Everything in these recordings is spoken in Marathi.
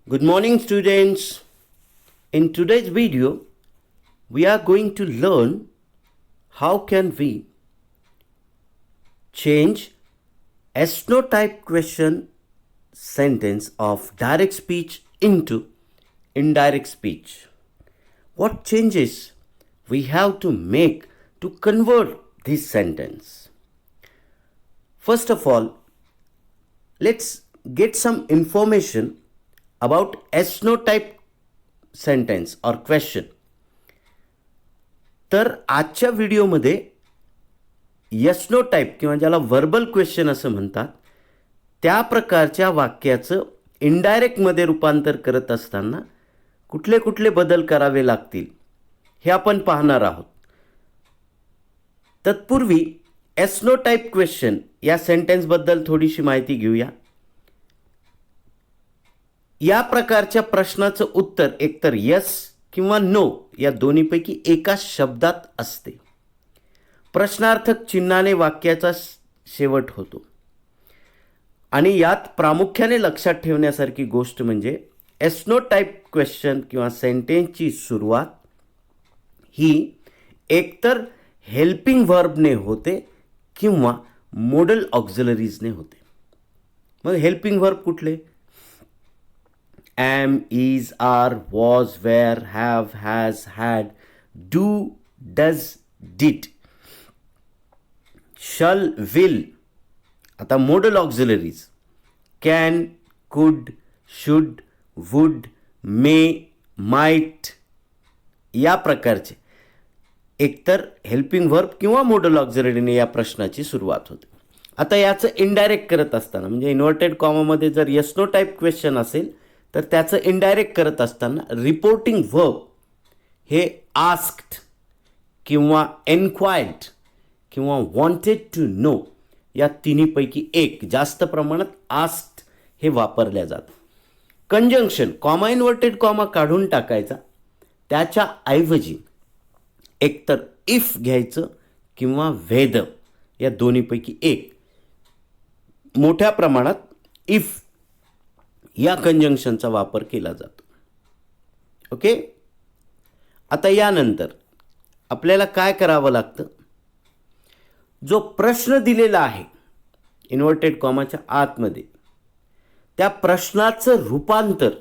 Good morning, students. In today's video, we are going to learn how can we change ethnotype question sentence of direct speech into indirect speech. What changes we have to make to convert this sentence? First of all, let's get some information about ethnotype sentence और क्वेश्चन. तर आजच्या व्हिडिओमध्ये एथनोटाइप किंवा ज्याला वर्बल क्वेश्चन असं म्हणतात त्या प्रकारच्या वाक्याचं इनडायरेक्टमध्ये रूपांतर करत असताना कुठले कुठले बदल करावे लागतील हे आपण पाहणार आहोत. तत्पूर्वी एथनोटाइप क्वेश्चन या सेंटेन्सबद्दल थोडीशी माहिती घेऊया. या प्रकारच्या प्रश्नाचं उत्तर एकतर यस किंवा नो या दोन्हीपैकी एका शब्दात असते. प्रश्नार्थक चिन्हाने वाक्याचा शेवट होतो. आणि यात प्रामुख्याने लक्षात ठेवण्यासारखी गोष्ट म्हणजे एथनोटाइप क्वेश्चन किंवा सेंटेन्सची सुरुवात ही एकतर हेल्पिंग व्हर्बने होते किंवा मोडल ऑक्झिलरीजने होते. मग हेल्पिंग व्हर्ब कुठले? am, is, are, was, were, have, has, had, do, does, did, shall, will. आता modal auxiliaries can, could, should, would, may, might या प्रकारचे एकतर हेल्पिंग व्हर्ब किंवा मोडल ऑक्झिलरीने या प्रश्नाची सुरुवात होते. आता याचं इनडायरेक्ट करत असताना म्हणजे इन्व्हर्टेड कॉमामध्ये जर एथनोटाइप क्वेश्चन असेल तर त्याचं इनडायरेक्ट करत असताना रिपोर्टिंग व्हर्ब हे आस्क्ड किंवा एन्क्वायर्ड किंवा वॉन्टेड टू नो या तिन्हीपैकी एक, जास्त प्रमाणात आस्क्ड हे वापरल्या जातं. कंजंक्शन कॉमा इन्व्हर्टेड कॉमा काढून टाकायचा, त्याच्या ऐवजी एकतर इफ घ्यायचं किंवा वेदर या दोन्हीपैकी एक. मोठ्या प्रमाणात इफ या कंजंक्शनचा वापर केला जातो. ओके. आता यानंतर आपल्याला काय करावं लागतं? जो प्रश्न दिलेला आहे इन्व्हर्टेड कॉमाच्या आतमध्ये त्या प्रश्नाचं रूपांतर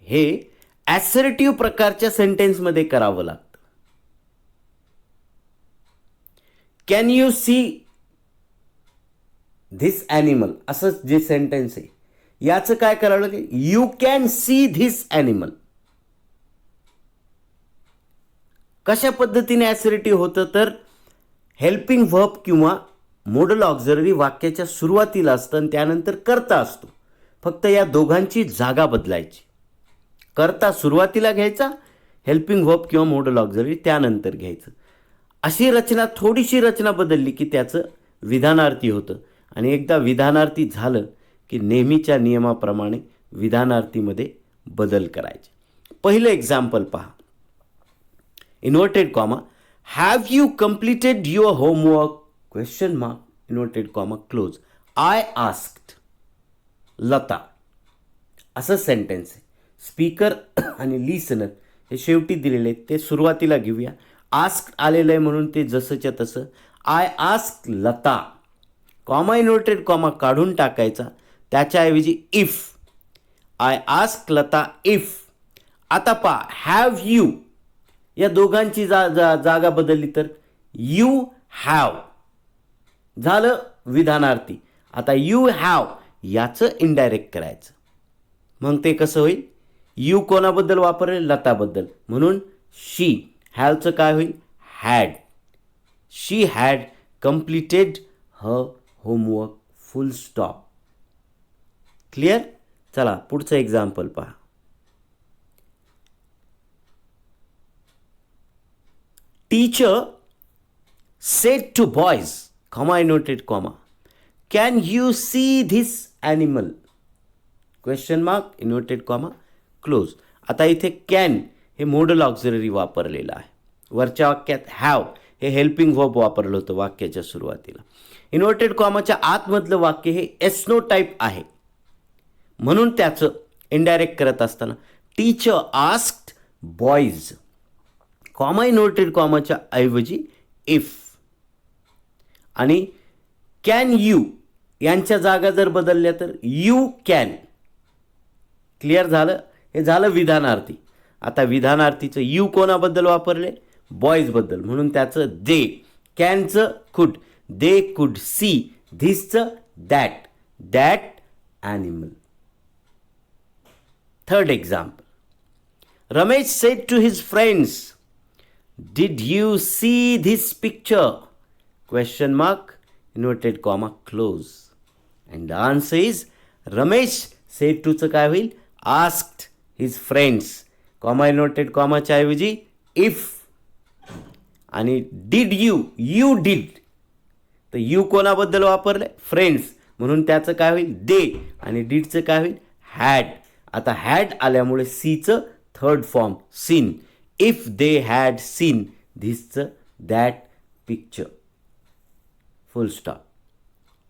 हे ॲसर्टिव्ह प्रकारच्या सेंटेन्समध्ये करावं लागतं. Can you see this animal असं जे सेंटेन्स आहे याचं काय करावं लागेल? You can see this animal. कशा पद्धतीने ॲसर्टिव्ह होतं? तर हेल्पिंग व्हर्ब किंवा मोडल ऑक्झिलरी वाक्याच्या सुरुवातीला असतं आणि त्यानंतर कर्ता असतो. फक्त या दोघांची जागा बदलायची. कर्ता सुरुवातीला घ्यायचा, हेल्पिंग व्हर्ब किंवा मोडल ऑक्झिलरी त्यानंतर घ्यायचं. अशी रचना, थोडीशी रचना बदलली की त्याचं विधानार्थी होतं. आणि एकदा विधानार्थी झालं की नेहमीच्या नियमाप्रमाणे विधानार्थीमध्ये बदल करायचे. पहिलं एक्झाम्पल पहा. Inverted comma have you completed your homework question mark inverted comma close. I asked Lata असं सेंटेन्स आहे. स्पीकर आणि लिसनर हे शेवटी दिलेले आहेत, ते सुरुवातीला घेऊया. आस्क्ड आलेलं आहे म्हणून ते जसंच्या तसं I asked Lata. Comma inverted comma काढून टाकायचा, त्याच्याऐवजी if. I ask Lata if. आता पहा हॅव यू या दोघांची जागा बदलली तर यू हॅव झालं विधानार्थी. आता यू हॅव याचं इनडायरेक्ट करायचं. मग ते कसं होईल? यू कोणाबद्दल वापरेल? लताबद्दल. म्हणून शी. हॅवचं काय होईल? Had. She had completed her homework full stop. Clear? चला पुढचं एक्झाम्पल पहा. Teacher said to boys comma inverted comma can you see this animal question mark inverted comma close. आता इथे कॅन हे मोडल ऑक्झिलरी वापरलेलं आहे. वरच्या वाक्यात हॅव हे हेल्पिंग व्हर्ब वापरलं होतं वाक्याच्या सुरुवातीला. इन्व्हर्टेड कॉमाच्या आतमधलं वाक्य हे एथनोटाइप आहे म्हणून त्याचं इनडायरेक्ट करत असताना teacher asked boys, comma inverted कॉमाच्या ऐवजी इफ. आणि कॅन यू यांच्या जागा जर बदलल्या तर यू कॅन. क्लिअर झालं? हे झालं विधानार्थी. आता विधानार्थीचं यू कोणाबद्दल वापरले? बॉईजबद्दल, म्हणून त्याचं दे. कॅनचं कुड, दे कुड सी. धिसचं that animal. Third example, Ramesh said to his friends, did you see this picture? Question mark, inverted comma, close. And the answer is Ramesh said टूचं काय होईल? Asked his friends, comma inverted कॉमाच्या ऐवजी इफ. आणि डिड यू डिड, तर यू कोणाबद्दल वापरले? फ्रेंड्स, म्हणून त्याचं काय होईल? दे. आणि डीडचं काय होईल? हॅड. आता हॅड आल्यामुळे सीचं third form seen. If they had seen धिसचं that picture. Full stop.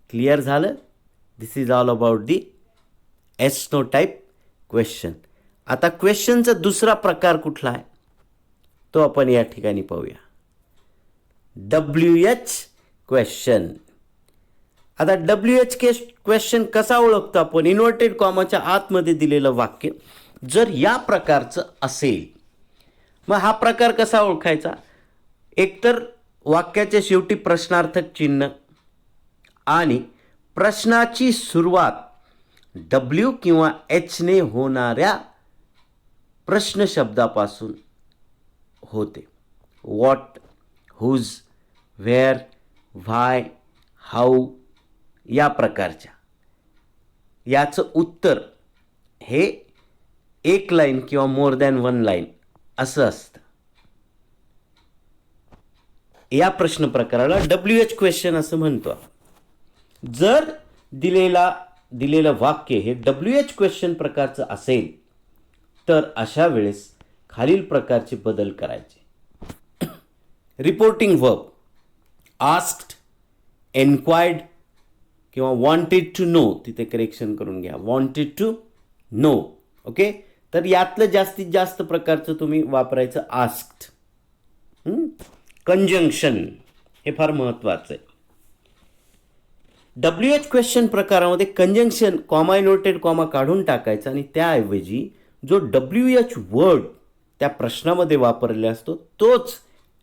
Clear झालं? This is all about the yes no type question. आता क्वेश्चनचा दुसरा प्रकार कुठला आहे तो आपण या ठिकाणी पाहूया. WH question. आता WH क्वेश्चन कसा ओळखतो आपण? इन्व्हर्टेड कॉमाच्या आतमध्ये दिलेलं वाक्य जर या प्रकारचं असेल, मग हा प्रकार कसा ओळखायचा? एकतर वाक्याच्या शेवटी प्रश्नार्थक चिन्ह आणि प्रश्नाची सुरुवात W किंवा Hने होणाऱ्या प्रश्न शब्दापासून होते. What, whose, where, why, how या प्रकारच्या. याचं उत्तर हे एक लाईन किंवा मोर दॅन वन लाईन असं असतं. या प्रश्न प्रकाराला WH क्वेश्चन असं म्हणतो. जर दिलेलं वाक्य हे WH क्वेश्चन प्रकारचं असेल तर अशा वेळेस खालील प्रकारचे बदल करायचे. रिपोर्टिंग वर्ब, आस्क्ड, एन्क्वायर्ड किंवा वॉन्टेड टू नो, तिथे करेक्शन करून घ्या, वॉन्टेड टू नो. ओके, तर यातलं जास्तीत जास्त प्रकारचं तुम्ही वापरायचं आस्क्ड. कंजंक्शन हे फार महत्त्वाचं आहे. WH क्वेश्चन प्रकारामध्ये कंजंक्शन कॉमा इन्व्हर्टेड कॉमा काढून टाकायचा आणि त्याऐवजी जो WH वर्ड त्या प्रश्नामध्ये वापरलेला असतो तोच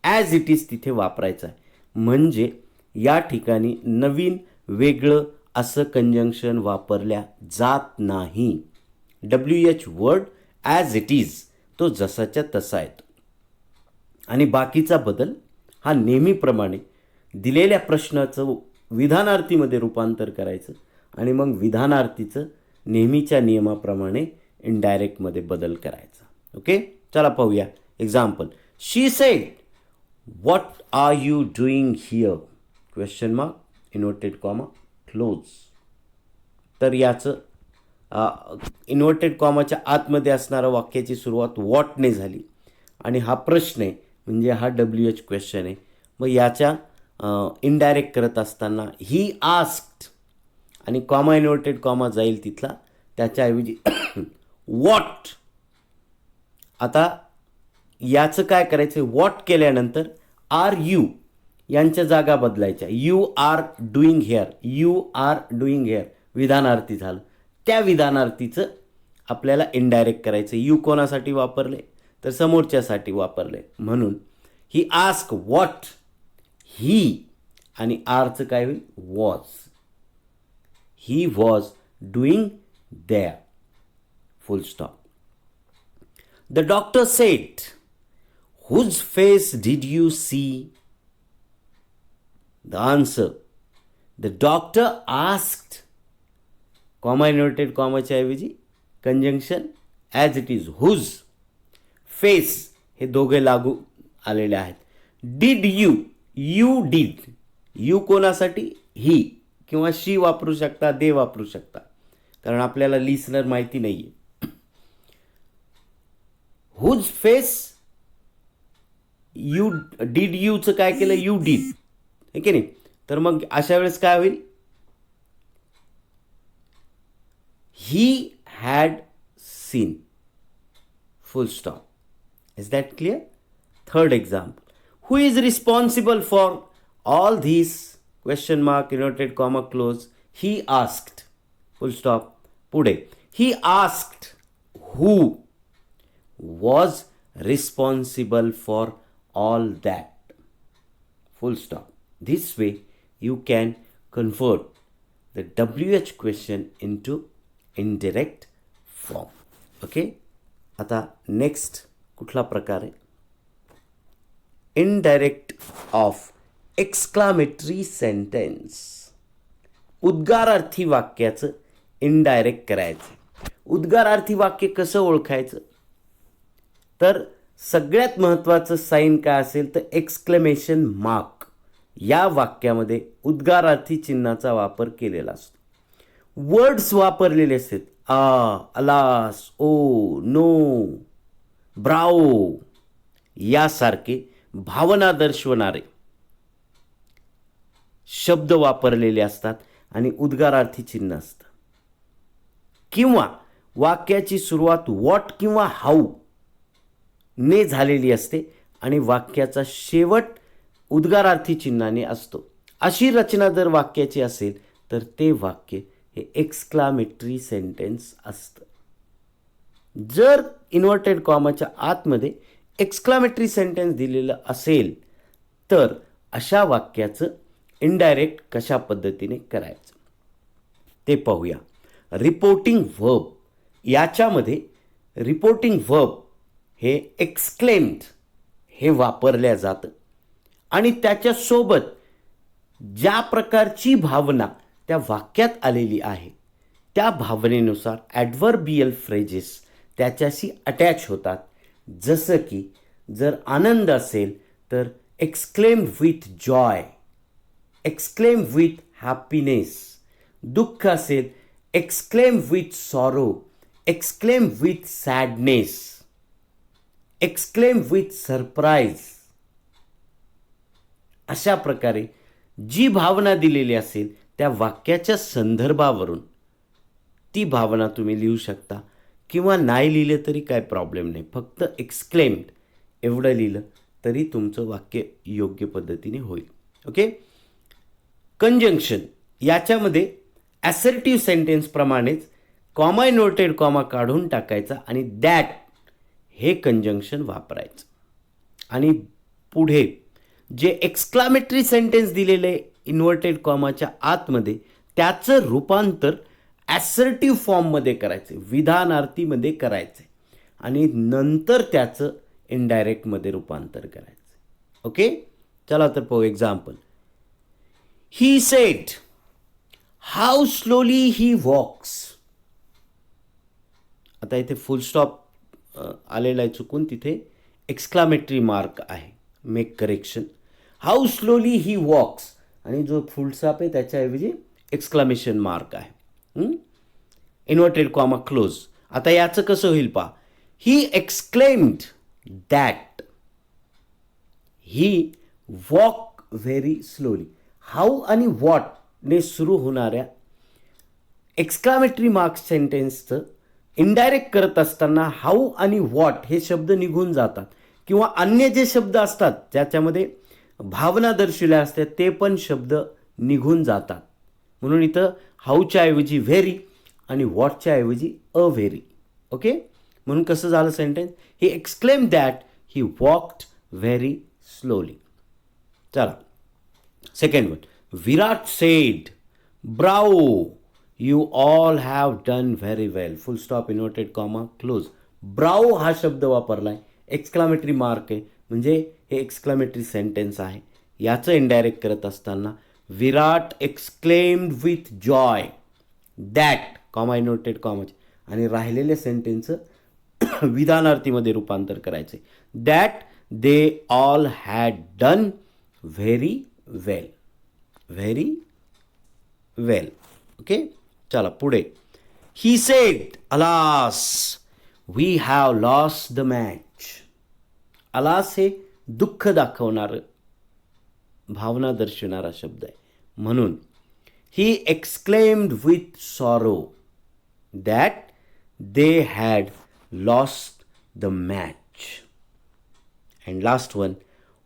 ॲज इट इज तिथे वापरायचा आहे. म्हणजे या ठिकाणी नवीन वेगळं असं कंजंक्शन वापरल्या जात नाही. WH word as it is तो जसाच्या तसा येतो. आणि बाकीचा बदल हा नेहमीप्रमाणे दिलेल्या प्रश्नाचं विधानार्थीमध्ये रूपांतर करायचं आणि मग विधानार्थीचं नेहमीच्या नियमाप्रमाणे इनडायरेक्टमध्ये बदल करायचा. ओके, चला पाहूया example. She said, what are you doing here? Question mark, inverted comma, close. तर याचं इन्व्हर्टेड कॉमाच्या आतमध्ये असणाऱ्या वाक्याची सुरुवात व्हॉटने झाली आणि हा प्रश्न आहे म्हणजे हा WH क्वेश्चन आहे. मग याच्या इनडायरेक्ट करत असताना ही आस्क्ड आणि कॉमा इन्व्हर्टेड कॉमा जाईल तिथला, त्याच्याऐवजी व्हॉट. आता याचं काय करायचं? व्हॉट केल्यानंतर आर यू यांच्या जागा बदलायच्या. You are doing here, you are doing here विधानार्थी झालं. त्या विधानार्थीचं आपल्याला इनडायरेक्ट करायचं. यू कोणासाठी वापरले? तर समोरच्यासाठी वापरले. म्हणून ही आस्क व्हॉट ही आणि आरचं काय होईल? Was. He was doing there. Full stop. The doctor said, whose face did you see? The answer, the doctor asked, comma inverted कॉमाच्या ऐवजी conjunction as it is, whose, face हे दोघे लागू आलेले आहेत. Did you, you did. You कोणासाठी? ही किंवा शी वापरू शकता, दे वापरू शकता, कारण आपल्याला लिसनर माहिती नाही आहे. हुज फेस, यू डिड, यूचं काय केलं? यू डिड, आहे की नाही? तर मग अशा वेळेस काय होईल? He had seen. Full stop. Is that clear? Third example. Who is responsible for all these? Question mark, inverted comma, close. He asked. Full stop. पुढे. He asked who was responsible for all that. Full stop. This way you can convert the WH question into indirect form. Okay? आता नेक्स्ट कुठला प्रकार आहे? Indirect of exclamatory sentence. उद्गारार्थी वाक्याचं इनडायरेक्ट करायचं. उद्गारार्थी वाक्य कसं ओळखायचं? तर सगळ्यात महत्त्वाचं साईन काय असेल तर एक्सक्लेमेशन मार्क. या वाक्यामध्ये उद्गारार्थी चिन्हाचा वापर केलेला असतो. वर्ड्स वापरलेले असतात. अलास, ओ, नो, ब्राओ यासारखे भावना दर्शवणारे शब्द वापरलेले असतात आणि उद्गारार्थी चिन्ह असतं. किंवा वाक्याची सुरुवात व्हॉट किंवा हाऊ ने झालेली असते आणि वाक्याचा शेवट उद्गारार्थी चिन्हाने असतो. अशी रचना जर वाक्याची असेल तर ते वाक्य हे एक्सक्लामेटरी सेंटेन्स असतं. जर इन्व्हर्टेड कॉमाच्या आतमध्ये एक्सक्लामेटरी सेंटेन्स दिलेलं असेल तर अशा वाक्याचं इनडायरेक्ट कशा पद्धतीने करायचं ते पाहूया. Reporting verb. याच्यामध्ये रिपोर्टिंग व्हर्ब हे एक्सक्लेम्ड हे वापरल्या जातं आणि त्याच्यासोबत ज्या प्रकारची भावना त्या वाक्यात आलेली आहे त्या भावनेनुसार ॲडव्हर्बियल फ्रेजेस त्याच्याशी अटॅच होतात. जसं की जर आनंद असेल तर exclaimed with Joy, exclaimed with happiness. दुःख असेल exclaimed with sorrow, exclaimed with sadness, exclaimed with surprise. अशा प्रकारे जी भावना दिलेली असेल त्या वाक्याच्या संदर्भावरून ती भावना तुम्ही लिहू शकता किंवा नाही लिहिलं तरी काय प्रॉब्लेम नाही. फक्त एक्सक्लेम्ड एवढं लिहिलं तरी तुमचं वाक्य योग्य पद्धतीने होईल. ओके. कंजंक्शन. याच्यामध्ये ॲसर्टिव्ह सेंटेन्सप्रमाणेच कॉमा इन्व्हर्टेड कॉमा काढून टाकायचा आणि दॅट हे कंजंक्शन वापरायचं. आणि पुढे जे एक्सक्लामेटरी सेंटेन्स दिलेले इन्व्हर्टेड कॉमाच्या आतमध्ये त्याचं रूपांतर ॲसर्टिव्ह फॉर्ममध्ये करायचं, विधानार्थीमध्ये करायचं आणि नंतर त्याचं इनडायरेक्टमध्ये रूपांतर करायचं. ओके. चला तर पाहू example. He said how slowly he walks. आता इथे फुल स्टॉप आलेला आहे चुकून, तिथे एक्सक्लामेटरी मार्क आहे. Make correction. How slowly he walks आणि जो फुल स्टॉप आहे त्याच्याऐवजी एक्सक्लामेशन मार्क आहे. Inverted comma close. आता याचं कसं होईल पहा. He exclaimed that he walk very slowly. How आणि व्हॉटने सुरू होणाऱ्या एक्सक्लामेटरी मार्क सेंटेन्सचं इनडायरेक्ट करत असताना हाऊ आणि व्हॉट हे शब्द निघून जातात किंवा अन्य जे शब्द असतात ज्याच्यामध्ये भावना दर्शवल्या असतात ते पण शब्द निघून जातात. म्हणून इथं हाऊच्या ऐवजी व्हेरी आणि व्हॉटच्या ऐवजी अ व्हेरी. ओके. म्हणून कसं झालं sentence. He exclaim that he walked very slowly. चला second one. Virat said bravo you all have done very well. Full stop inverted comma close. Bravo हा शब्द वापरला आहे. एक्सक्लामेटरी मार्क आहे म्हणजे हे एक्सक्लामेटरी सेंटेन्स आहे. याचं इनडायरेक्ट करत असताना Virat exclaimed with joy that comma inverted कॉमाचे आणि राहिलेले सेंटेन्सचं विधानार्थीमध्ये रूपांतर करायचे. That they all had done very well. Very well. Okay. चला पुढे. He said alas we have lost the match. Alas हे दुःख दाखवणारं भावना दर्शवणारा शब्द आहे. म्हणून he exclaimed with sorrow that they had lost the match. And last one,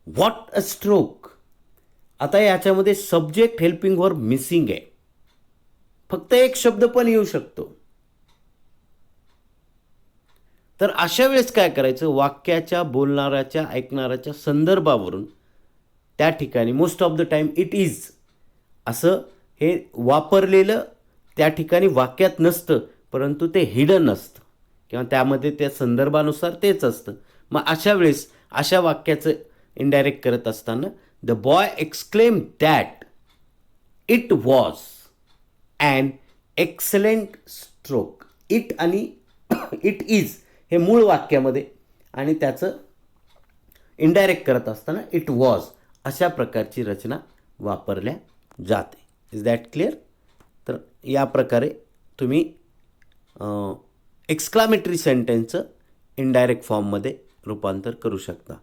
what a stroke. आता याच्यामध्ये सब्जेक्ट हेल्पिंग वर्ब मिसिंग आहे. फक्त एक शब्द पण येऊ शकतो. तर अशा वेळेस काय करायचं, वाक्याच्या, बोलणाऱ्याच्या, ऐकणाऱ्याच्या संदर्भावरून त्या ठिकाणी most of the time it is असं हे वापरलेलं त्या ठिकाणी वाक्यात नसतं, परंतु ते हिडन असतं किंवा त्यामध्ये त्या संदर्भानुसार तेच असतं. मग अशा वेळेस अशा वाक्याचं इनडायरेक्ट करत असताना the boy exclaim that it was an excellent stroke. It आणि इट इज हे मूळ वाक्यामध्ये आणि त्याचं इनडायरेक्ट करत असताना इट वॉज अशा प्रकारची रचना वापरल्या जाते. Is that clear? तर या प्रकारे तुम्ही एक्सक्लामेटरी सेंटेन्सचं इनडायरेक्ट फॉर्ममध्ये रूपांतर करू शकता.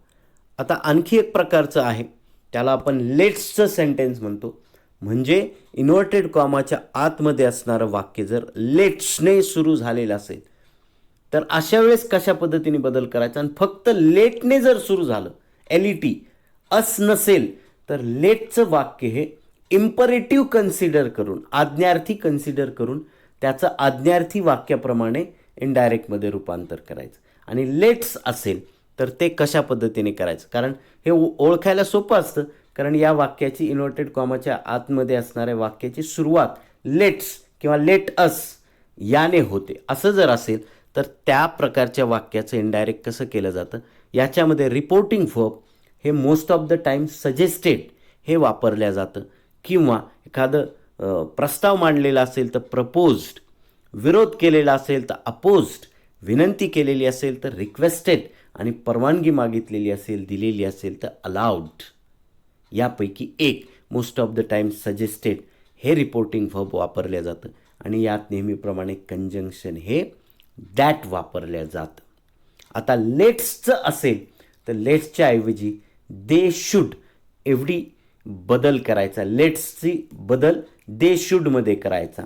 आता आणखी एक प्रकारचं आहे, त्याला आपण लेट्सचं सेंटेन्स म्हणतो. म्हणजे इन्व्हर्टेड कॉमाच्या आतमध्ये असणारं वाक्य जर लेट्सने सुरू झालेलं असेल तर अशा वेळेस कशा पद्धतीने बदल करायचा. आणि फक्त लेटने जर सुरू झालं, LET अस नसेल तर लेटचं वाक्य हे इम्परेटिव्ह कन्सिडर करून, आज्ञार्थी कन्सिडर करून त्याचं आज्ञार्थी वाक्याप्रमाणे इनडायरेक्टमध्ये रूपांतर करायचं. आणि लेट्स असेल तर ते कशा पद्धतीने करायचं, कारण हे ओळखायला सोपं असतं. कारण या वाक्याची इन्व्हर्टेड कॉमाच्या आतमध्ये असणाऱ्या वाक्याची सुरुवात लेट्स किंवा लेट अस याने होते. असं जर असेल तर त्या प्रकारच्या वाक्याचं इनडायरेक्ट कसं केलं जातं, याच्यामध्ये रिपोर्टिंग वर्ब हे most of the time suggested हे वापरल्या जातं. किंवा एखादं प्रस्ताव मांडलेला असेल तर प्रपोज्ड, विरोध केलेला असेल तर अपोज्ड, विनंती केलेली असेल तर रिक्वेस्टेड आणि परवानगी मागितलेली असेल, दिलेली असेल तर अलाउड. यापैकी एक most of the time suggested हे रिपोर्टिंग वर्ब वापरल्या जातं. आणि यात नेहमीप्रमाणे कंजंक्शन हे दॅट वापरल्या जातं. आता लेट्सचं असेल तर लेट्सच्या ऐवजी दे शुड एवढी बदल करायचा. लेट्सची बदल दे शुडमध्ये करायचा.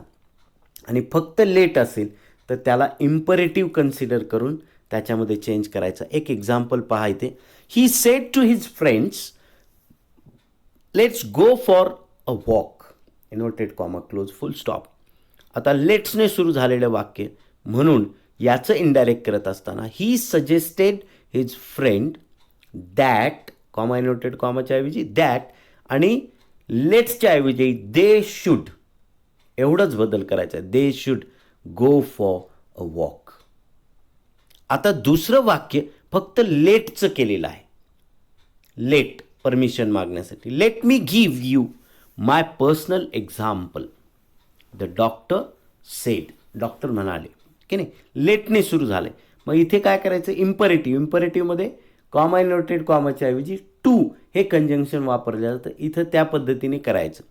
आणि फक्त लेट असेल तर त्याला इम्परेटिव्ह कन्सिडर करून त्याच्यामध्ये चेंज करायचा. एक एक्झाम्पल पहा इथे. He said to his friends let's go for a walk, inverted comma close full stop. आता लेट्सने सुरू झालेलं वाक्य म्हणून याचं इनडायरेक्ट करत असताना he suggested his friend that, comma inverted कॉमाच्या ऐवजी दॅट आणि लेट्सच्या ऐवजी दे शुड एवढंच बदल करायचा. They should go for a walk. आता दुसरं वाक्य फक्त लेटचं केलेलं आहे. लेट परमिशन मागण्यासाठी. Let me give you my personal example. The doctor sed, doctor म्हणाले की नाही, लेटने सुरू झाले. मग इथे काय करायचं, इम्परेटिव्ह. इम्परेटिव्हमध्ये कॉमा इन्व्हर्टेड कॉमाच्या ऐवजी टू हे कंजंक्शन वापरलं जातं. इथं त्या पद्धतीने करायचं.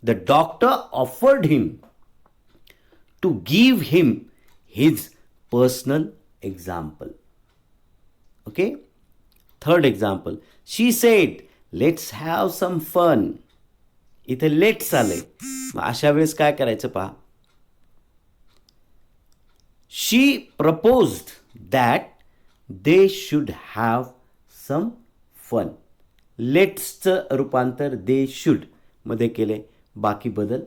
The doctor offered him to give him his personal example. Okay. Third example, she said let's have some fun. इथे लेट्स आलंय. मग अशा वेळेस काय करायचं पहा. She proposed that they should have some fun. लेट्सचं रूपांतर दे शुड मध्ये केले. बाकी बदल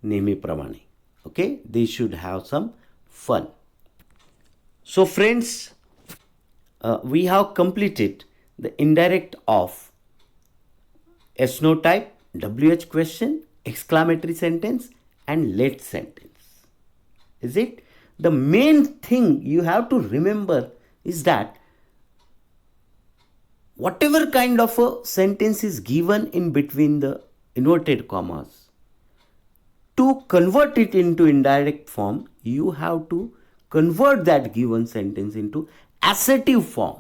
नेहमीप्रमाणे. Okay. They should have some fun. So friends, we have completed the indirect of SNO type, WH question, exclamatory sentence and let sentence. Is it? The main thing you have to remember is that whatever kind of a sentence is given in between the inverted commas, to convert it into indirect form, you have to convert that given sentence into assertive form.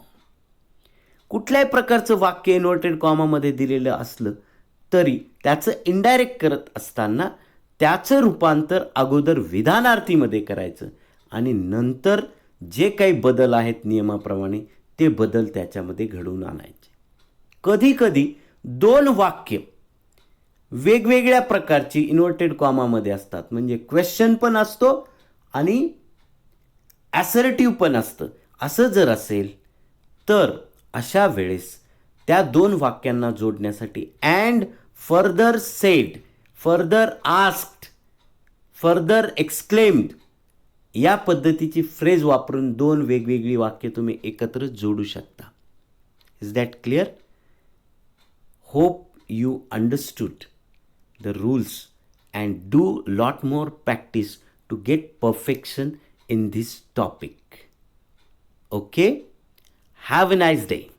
कुठल्याही प्रकारचं वाक्य इन्व्हर्टेड कॉमामध्ये दिलेलं असलं तरी त्याचं इनडायरेक्ट करत असताना त्याचं रूपांतर अगोदर विधानार्थीमध्ये करायचं आणि नंतर जे काही बदल आहेत नियमाप्रमाणे ते बदल त्याच्यामध्ये घडवून आणायचे. कधी कधी दोन वाक्य वेगवेगळ्या प्रकारची इन्व्हर्टेड कॉमामध्ये असतात. म्हणजे क्वेश्चन पण असतो आणि ॲसर्टिव्ह पण असतं. असं जर असेल तर अशा वेळेस त्या दोन वाक्यांना जोडण्यासाठी and further sed, further asked, further exclaimed या पद्धतीची फ्रेज वापरून दोन वेगवेगळी वाक्य तुम्ही एकत्र जोडू शकता. Is that clear? Hope you understood the rules and do lot more practice to get perfection in this topic. Okay? Have a nice day.